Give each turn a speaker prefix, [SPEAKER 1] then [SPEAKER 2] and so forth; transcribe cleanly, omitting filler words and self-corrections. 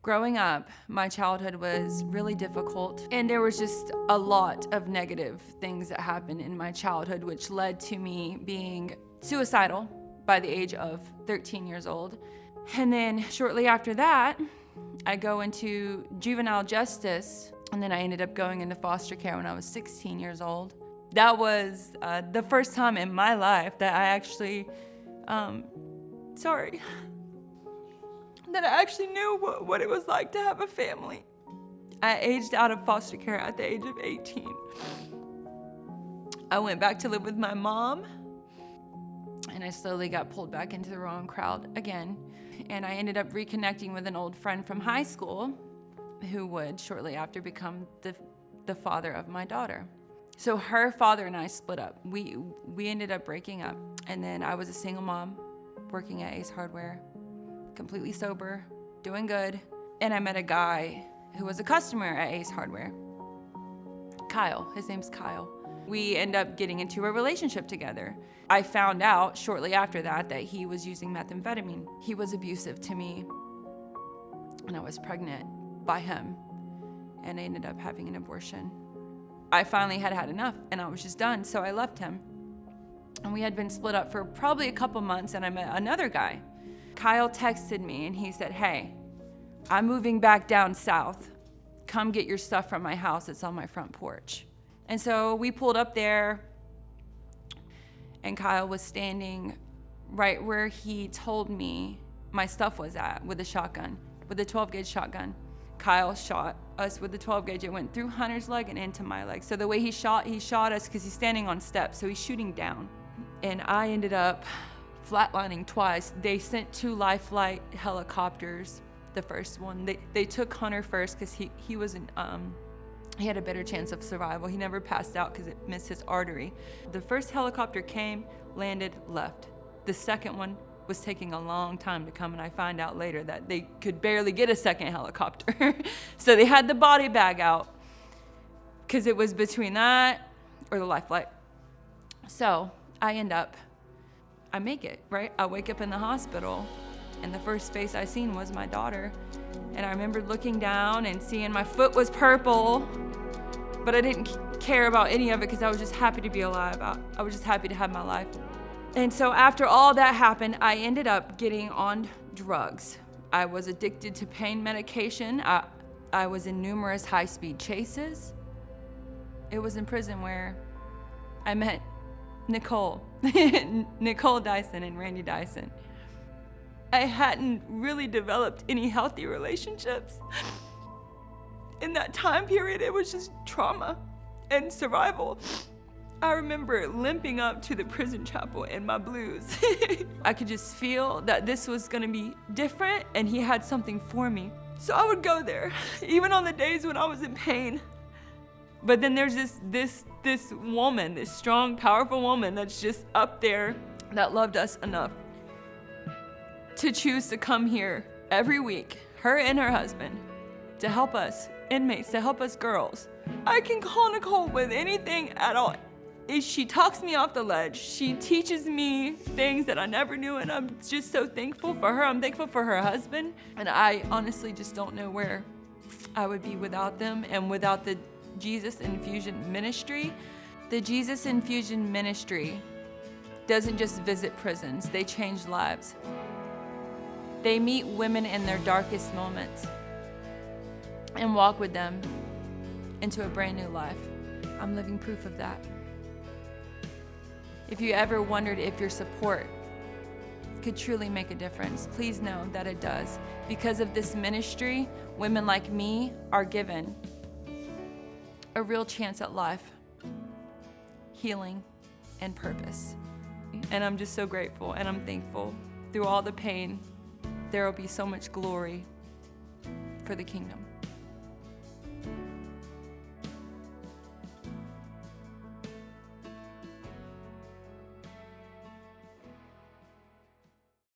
[SPEAKER 1] Growing up, my childhood was really difficult, and there was just a lot of negative things that happened in my childhood, which led to me being suicidal by the age of 13 years old. And then shortly after that, I go into juvenile justice, and then I ended up going into foster care when I was 16 years old. That was the first time in my life that I actually, that I actually knew what it was like to have a family. I aged out of foster care at the age of 18. I went back to live with my mom, and I slowly got pulled back into the wrong crowd again. And I ended up reconnecting with an old friend from high school who would shortly after become the father of my daughter. So her father and I split up. We ended up breaking up. And then I was a single mom working at Ace Hardware, completely sober, doing good. And I met a guy who was a customer at Ace Hardware. Kyle, his name's Kyle. We end up getting into a relationship together. I found out shortly after that he was using methamphetamine. He was abusive to me, and I was pregnant by him, and I ended up having an abortion. I finally had enough, and I was just done, so I left him. And we had been split up for probably a couple months, and I met another guy. Kyle texted me, and he said, "Hey, I'm moving back down south. Come get your stuff from my house. It's on my front porch." And so we pulled up there, and Kyle was standing right where he told me my stuff was at with a shotgun, with a 12-gauge shotgun. Kyle shot us with the 12-gauge. It went through Hunter's leg and into my leg. So the way he shot us because he's standing on steps, so he's shooting down. And I ended up flatlining twice. They sent 2 life flight helicopters. The first one, they took Hunter first because he wasn't, he had a better chance of survival. He never passed out because it missed his artery. The first helicopter came, landed, left. The second one was taking a long time to come, and I find out later that they could barely get a second helicopter. So they had the body bag out because it was between that or the life flight. So I make it, right? I wake up in the hospital, and the first face I seen was my daughter. And I remember looking down and seeing my foot was purple, but I didn't care about any of it because I was just happy to be alive. I was just happy to have my life. And so after all that happened, I ended up getting on drugs. I was addicted to pain medication. I was in numerous high-speed chases. It was in prison where I met Nicole Dyson and Randy Dyson. I hadn't really developed any healthy relationships. In that time period, it was just trauma and survival. I remember limping up to the prison chapel in my blues. I could just feel that this was gonna be different, and he had something for me. So I would go there, even on the days when I was in pain. But then there's this woman, this strong, powerful woman that's just up there that loved us enough to choose to come here every week, her and her husband, to help us inmates, to help us girls. I can call Nicole with anything at all. She talks me off the ledge. She teaches me things that I never knew, and I'm just so thankful for her. I'm thankful for her husband, and I honestly just don't know where I would be without them and without the Jesus Infusion Ministry. The Jesus Infusion Ministry doesn't just visit prisons, they change lives. They meet women in their darkest moments and walk with them into a brand new life. I'm living proof of that. If you ever wondered if your support could truly make a difference, please know that it does. Because of this ministry, women like me are given a real chance at life, healing, and purpose. And I'm just so grateful, and I'm thankful. Through all the pain, there will be so much glory for the kingdom.